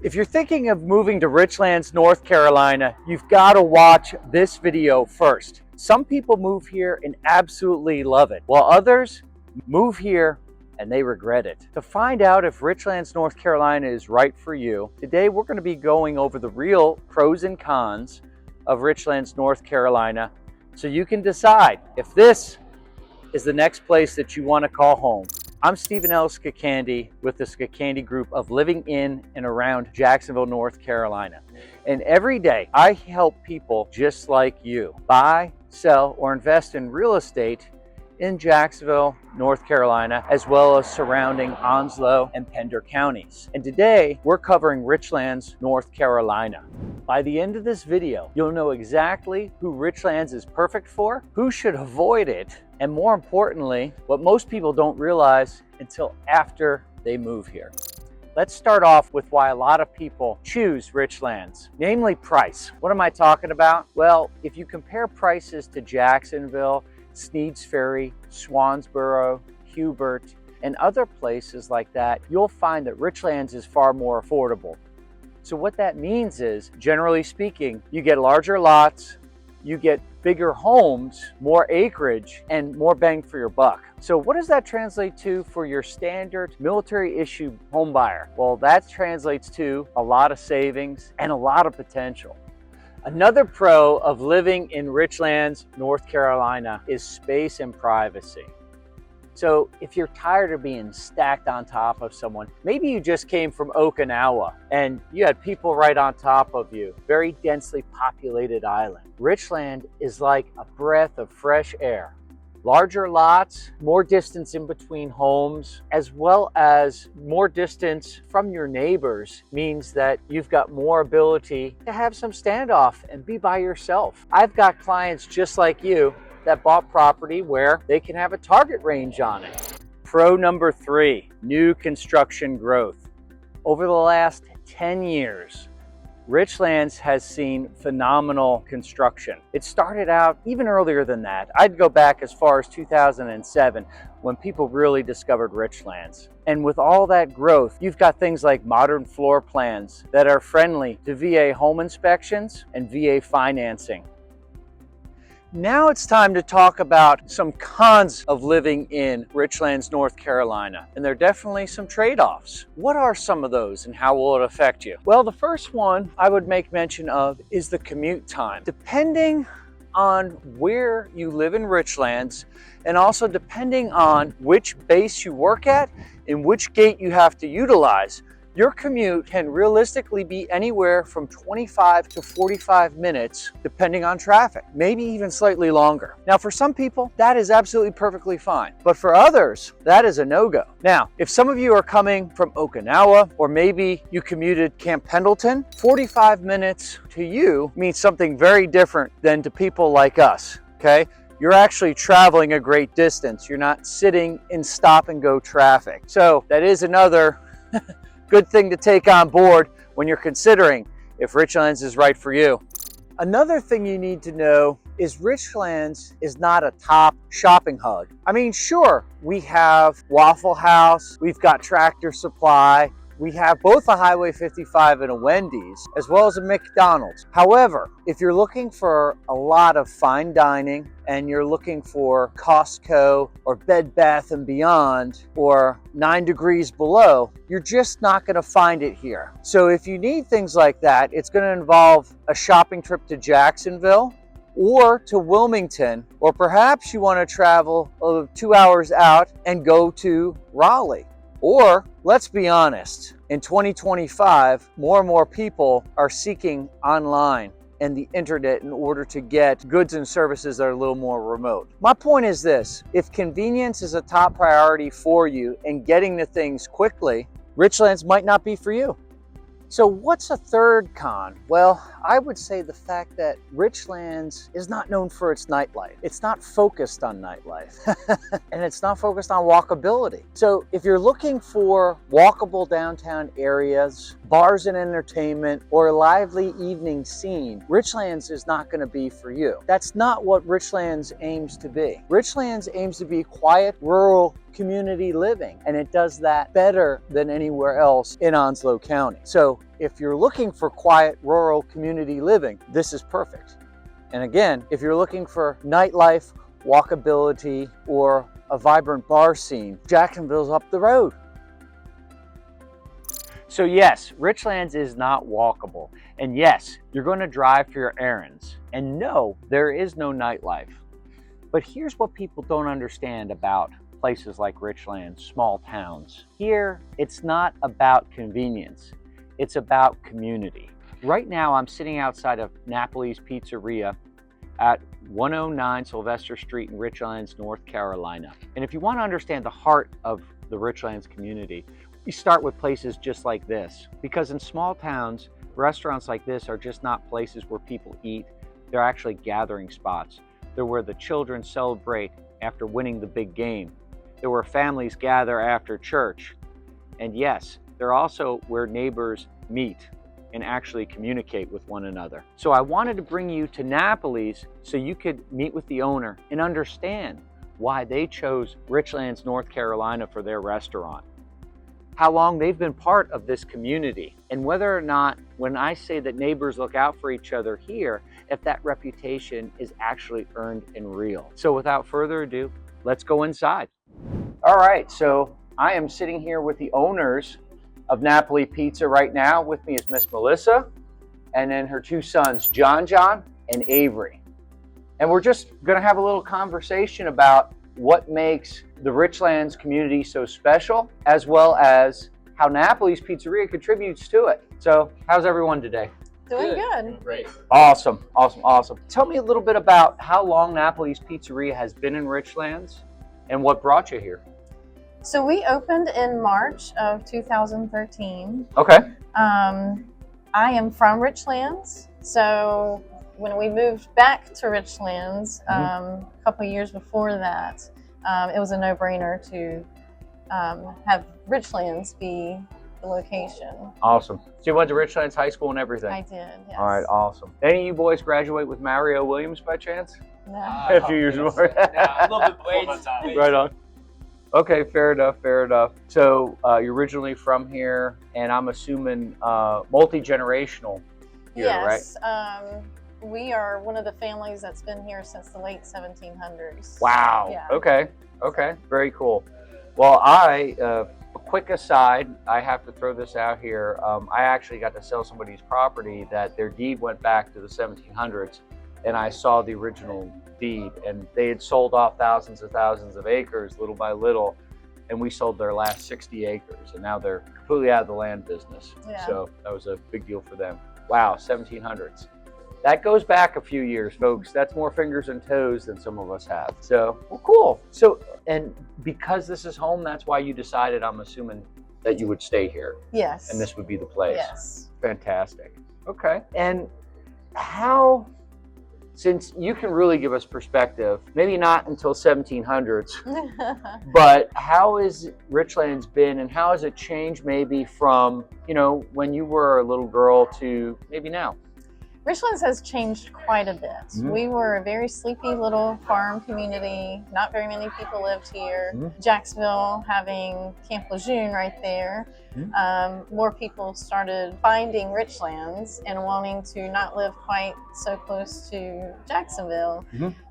If you're thinking of moving to Richlands, North Carolina, you've got to watch this video first. Some people move here and absolutely love it, while others move here and they regret it. To find out if Richlands, North Carolina is right for you, today we're going to be going over the real pros and cons of Richlands, North Carolina, so you can decide if this is the next place that you want to call home. I'm Stephen L. Skakandy with the Skakandy Group of living in and around Jacksonville, North Carolina. And every day I help people just like you buy, sell, or invest in real estate in Jacksonville, North Carolina, as well as surrounding Onslow and Pender counties. And today we're covering Richlands, North Carolina. By the end of this video, you'll know exactly who Richlands is perfect for, who should avoid it, and more importantly, what most people don't realize until after they move here. Let's start off with why a lot of people choose Richlands, namely price. What am I talking about? Well, if you compare prices to Jacksonville, Sneads Ferry, Swansboro, Hubert, and other places like that, you'll find that Richlands is far more affordable. So what that means is, generally speaking, you get larger lots, you get bigger homes, more acreage, and more bang for your buck. So what does that translate to for your standard military issue home buyer? Well, that translates to a lot of savings and a lot of potential. Another pro of living in Richlands, North Carolina is space and privacy. So if you're tired of being stacked on top of someone, maybe you just came from Okinawa and you had people right on top of you, very densely populated island. Richland is like a breath of fresh air. Larger lots, more distance in between homes, as well as more distance from your neighbors means that you've got more ability to have some standoff and be by yourself. I've got clients just like you that bought property where they can have a target range on it. Pro number 3, new construction growth. Over the last 10 years, Richlands has seen phenomenal construction. It started out even earlier than that. I'd go back as far as 2007 when people really discovered Richlands. And with all that growth, you've got things like modern floor plans that are friendly to VA home inspections and VA financing. Now it's time to talk about some cons of living in Richlands, North Carolina. And there are definitely some trade-offs. What are some of those and how will it affect you? Well, the first one I would make mention of is the commute time. Depending on where you live in Richlands, and also depending on which base you work at and which gate you have to utilize, your commute can realistically be anywhere from 25 to 45 minutes, depending on traffic, maybe even slightly longer. Now, for some people, that is absolutely perfectly fine. But for others, that is a no-go. Now, if some of you are coming from Okinawa, or maybe you commuted Camp Pendleton, 45 minutes to you means something very different than to people like us, okay? You're actually traveling a great distance. You're not sitting in stop-and-go traffic. So that is another good thing to take on board when you're considering if Richlands is right for you. Another thing you need to know is Richlands is not a top shopping hub. I mean, sure, we have Waffle House, we've got Tractor Supply, we have both a Highway 55 and a Wendy's, as well as a McDonald's. However, if you're looking for a lot of fine dining and you're looking for Costco or Bed Bath & Beyond or 9 Degrees Below, you're just not gonna find it here. So if you need things like that, it's gonna involve a shopping trip to Jacksonville or to Wilmington, or perhaps you wanna travel 2 hours out and go to Raleigh. Or, let's be honest, in 2025, more and more people are seeking online and the internet in order to get goods and services that are a little more remote. My point is this: if convenience is a top priority for you and getting to things quickly, Richlands might not be for you. So what's a third con? Well, I would say the fact that Richlands is not known for its nightlife. It's not focused on nightlife and it's not focused on walkability. So if you're looking for walkable downtown areas, bars and entertainment or a lively evening scene, Richlands is not going to be for you. That's not what Richlands aims to be. Richlands aims to be quiet, rural community living, and it does that better than anywhere else in Onslow County. So if you're looking for quiet, rural community living, this is perfect. And again, if you're looking for nightlife, walkability, or a vibrant bar scene, Jacksonville's up the road. So yes, Richlands is not walkable. And yes, you're going to drive for your errands. And no, there is no nightlife. But here's what people don't understand about places like Richlands, small towns. Here, it's not about convenience. It's about community. Right now, I'm sitting outside of Napoli's Pizzeria at 109 Sylvester Street in Richlands, North Carolina. And if you want to understand the heart of the Richlands community, you start with places just like this. Because in small towns, restaurants like this are just not places where people eat. They're actually gathering spots. They're where the children celebrate after winning the big game. They're where families gather after church. And yes, they're also where neighbors meet and actually communicate with one another. So I wanted to bring you to Napoli's so you could meet with the owner and understand why they chose Richlands, North Carolina for their restaurant, how long they've been part of this community, and whether or not, when I say that neighbors look out for each other here, if that reputation is actually earned and real. So without further ado, let's go inside. All right, so I am sitting here with the owners of Napoli Pizza right now. With me is Miss Melissa, and then her two sons, John and Avery. And we're just gonna have a little conversation about what makes the Richlands community so special, as well as how Napoli's Pizzeria contributes to it. So how's everyone today? Doing good. Great. Awesome. Tell me a little bit about how long Napoli's Pizzeria has been in Richlands and what brought you here. So we opened in March of 2013. Okay. I am from Richlands, so when we moved back to Richlands a couple of years before that, it was a no-brainer to have Richlands be the location. Awesome. So you went to Richlands High School and everything? I did, yes. All right, awesome. Any of you boys graduate with Mario Williams by chance? No. A few years more. A little bit before my time. Right on. Okay, fair enough. So you're originally from here, and I'm assuming multi-generational here, Yes. right? We are one of the families that's been here since the late 1700s. Wow. Yeah. Okay. Very cool. Well, a quick aside, I have to throw this out here. I actually got to sell somebody's property that their deed went back to the 1700s, and I saw the original deed, and they had sold off thousands of acres little by little, and we sold their last 60 acres, and now they're completely out of the land business. Yeah. So that was a big deal for them. Wow, 1700s. That goes back a few years, folks. That's more fingers and toes than some of us have. So, well, cool. So, and because this is home, that's why you decided, I'm assuming, that you would stay here. Yes. And this would be the place. Yes. Fantastic. Okay. And how, since you can really give us perspective, maybe not until 1700s, but how has Richlands been, and how has it changed maybe from, when you were a little girl to maybe now? Richlands has changed quite a bit. We were a very sleepy little farm community. Not very many people lived here. Jacksonville having Camp Lejeune right there. More people started finding Richlands and wanting to not live quite so close to Jacksonville.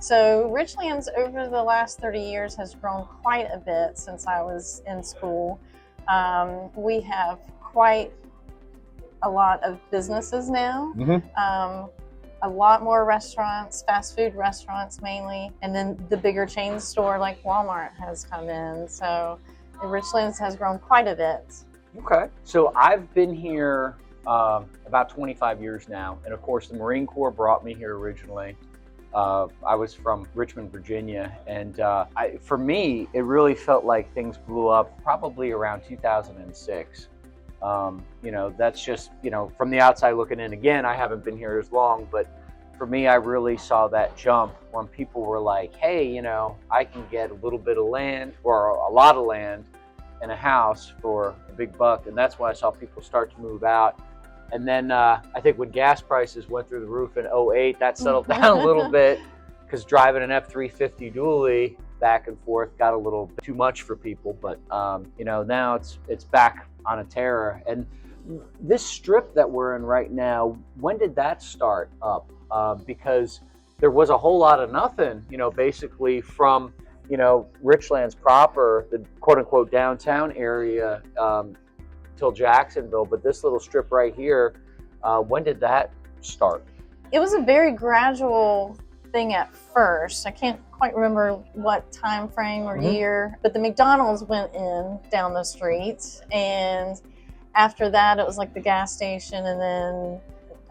So Richlands over the last 30 years has grown quite a bit since I was in school. We have quite a lot of businesses now, a lot more restaurants, fast food restaurants mainly, and then the bigger chain store like Walmart has come in. So Richlands has grown quite a bit. Okay. So I've been here about 25 years now, and of course the Marine Corps brought me here originally. I was from Richmond, Virginia, and for me, it really felt like things blew up probably around 2006. That's just, from the outside looking in. Again, I haven't been here as long, but for me, I really saw that jump when people were like, hey, I can get a little bit of land or a lot of land and a house for a big buck, and that's when I saw people start to move out. And then I think when gas prices went through the roof in '08, that settled down a little bit, because driving an F-350 dually back and forth got a little bit too much for people. But you know, now it's back on a tear. And this strip that we're in right now, when did that start up? Because there was a whole lot of nothing, you know, basically from, you know, Richlands proper, the quote unquote downtown area, till Jacksonville. But this little strip right here, when did that start? It was a very gradual thing at first. I can't quite remember what time frame or year, but the McDonald's went in down the street, and after that it was like the gas station, and then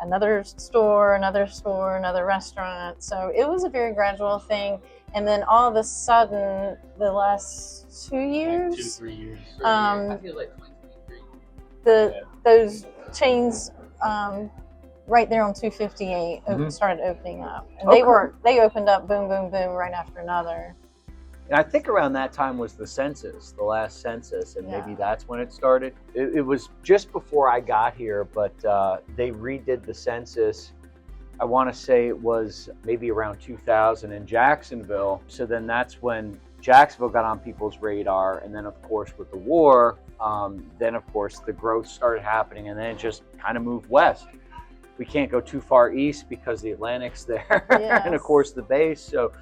another store, another restaurant. So it was a very gradual thing. And then all of a sudden, the last 2 years, 2-3 years. I feel like 2023. those chains right there on 258 started opening up. And they opened up boom, boom, boom right after another. And I think around that time was the census, the last census, and maybe that's when it started. It was just before I got here, but they redid the census. I want to say it was maybe around 2000 in Jacksonville. So then that's when Jacksonville got on people's radar. And then, of course, with the war, then, of course, the growth started happening, and then it just kind of moved west. We can't go too far east because the Atlantic's there, and, of course, the base. So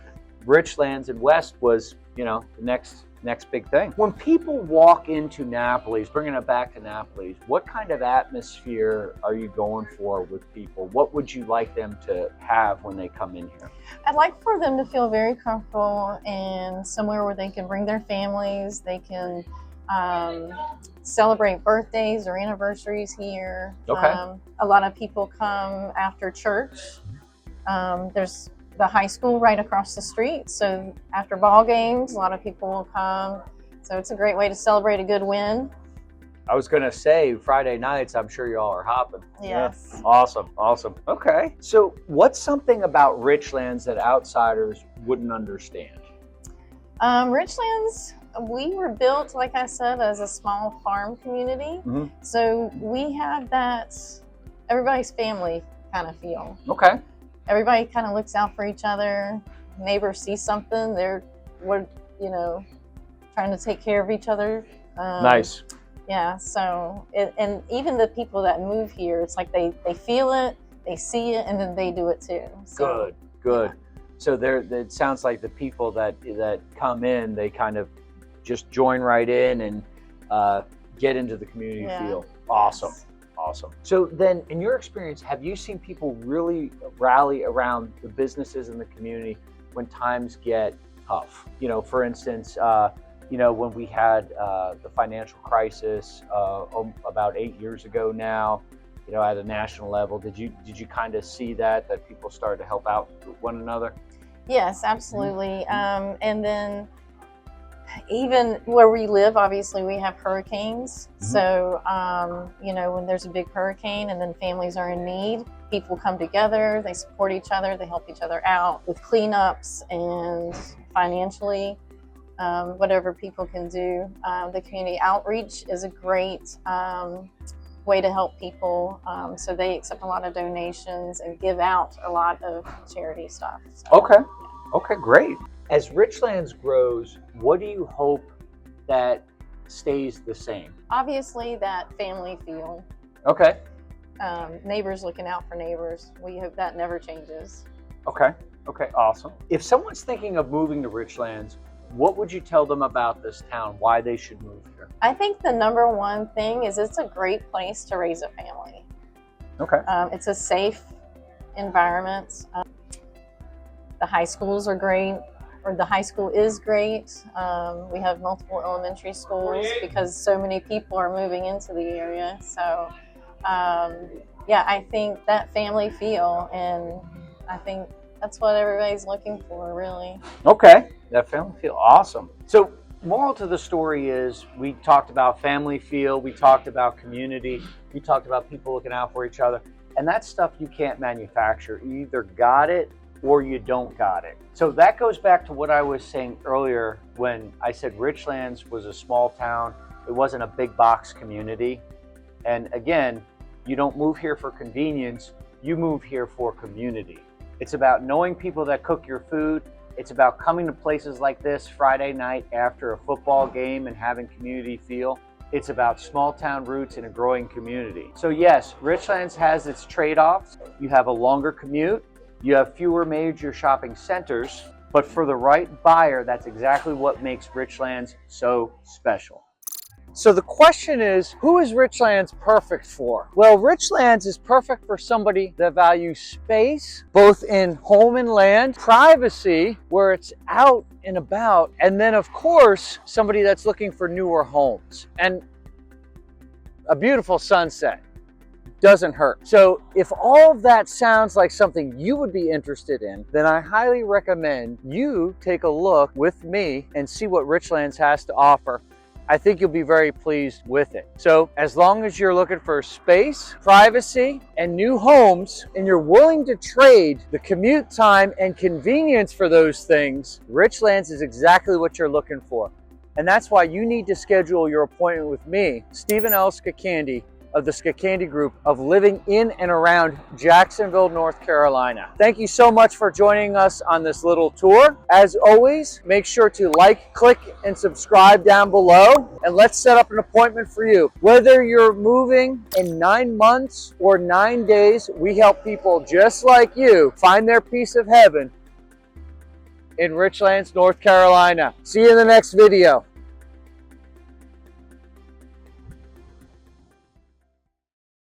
Richlands and West was, you know, the next big thing. When people walk into Naples, bringing it back to Naples, what kind of atmosphere are you going for with people? What would you like them to have when they come in here? I'd like for them to feel very comfortable and somewhere where they can bring their families. They can celebrate birthdays or anniversaries here. Okay. A lot of people come after church. There's the high school right across the street, so after ball games a lot of people will come, so it's a great way to celebrate a good win. I was gonna say Friday nights, I'm sure y'all are hopping. Yes. Yeah. Awesome. Okay, so what's something about Richlands that outsiders wouldn't understand? Richlands, we were built, like I said, as a small farm community, so we have that everybody's family kind of feel. Okay. Everybody kind of looks out for each other. Neighbors see something, we're, you know, trying to take care of each other. Nice. Yeah, so, and even the people that move here, it's like they feel it, they see it, and then they do it too. So, Good. So it sounds like the people that come in, they kind of just join right in and get into the community feel. Awesome. Yes. Awesome. So then, in your experience, have you seen people really rally around the businesses in the community when times get tough? You know, for instance, you know, when we had the financial crisis about 8 years ago now, you know, at a national level, did you kind of see that people started to help out one another? Yes, absolutely. And then even where we live, obviously we have hurricanes. So, you know, when there's a big hurricane and then families are in need, people come together, they support each other, they help each other out with cleanups and financially, whatever people can do. The community outreach is a great way to help people. So they accept a lot of donations and give out a lot of charity stuff. So, Okay, great. As Richlands grows, what do you hope that stays the same? obviously that family feel. Okay. Neighbors looking out for neighbors. We hope that never changes. Okay, awesome. If someone's thinking of moving to Richlands, what would you tell them about this town, why they should move here? I think the number one thing is it's a great place to raise a family. Okay. It's a safe environment. The high schools are great, or the high school is great. We have multiple elementary schools because so many people are moving into the area. So, yeah, I think that family feel, and I think that's what everybody's looking for, really. Okay, that family feel, awesome. So, moral to the story is we talked about family feel, we talked about community, we talked about people looking out for each other, and that's stuff you can't manufacture. You either got it or you don't got it. So that goes back to what I was saying earlier when I said Richlands was a small town It wasn't a big box community. And again, you don't move here for convenience, you move here for community. It's about knowing people that cook your food. It's about coming to places like this Friday night after a football game and having community feel. It's about small town roots in a growing community. So yes, Richlands has its trade-offs. You have a longer commute, you have fewer major shopping centers, but for the right buyer, that's exactly what makes Richlands so special. So the question is, who is Richlands perfect for? Well, Richlands is perfect for somebody that values space, both in home and land, privacy, where it's out and about, and then of course, somebody that's looking for newer homes. And a beautiful sunset doesn't hurt. So if all of that sounds like something you would be interested in, then I highly recommend you take a look with me and see what Richlands has to offer. I think you'll be very pleased with it. So as long as you're looking for space, privacy, and new homes, and you're willing to trade the commute time and convenience for those things, Richlands is exactly what you're looking for. And that's why you need to schedule your appointment with me, Stephen L. Skakandy, of the Skakandy Group, of living in and around Jacksonville, North Carolina. Thank you so much for joining us on this little tour. As always, make sure to like, click, and subscribe down below, and let's set up an appointment for you. Whether you're moving in 9 months or 9 days, we help people just like you find their piece of heaven in Richlands, North Carolina. See you in the next video.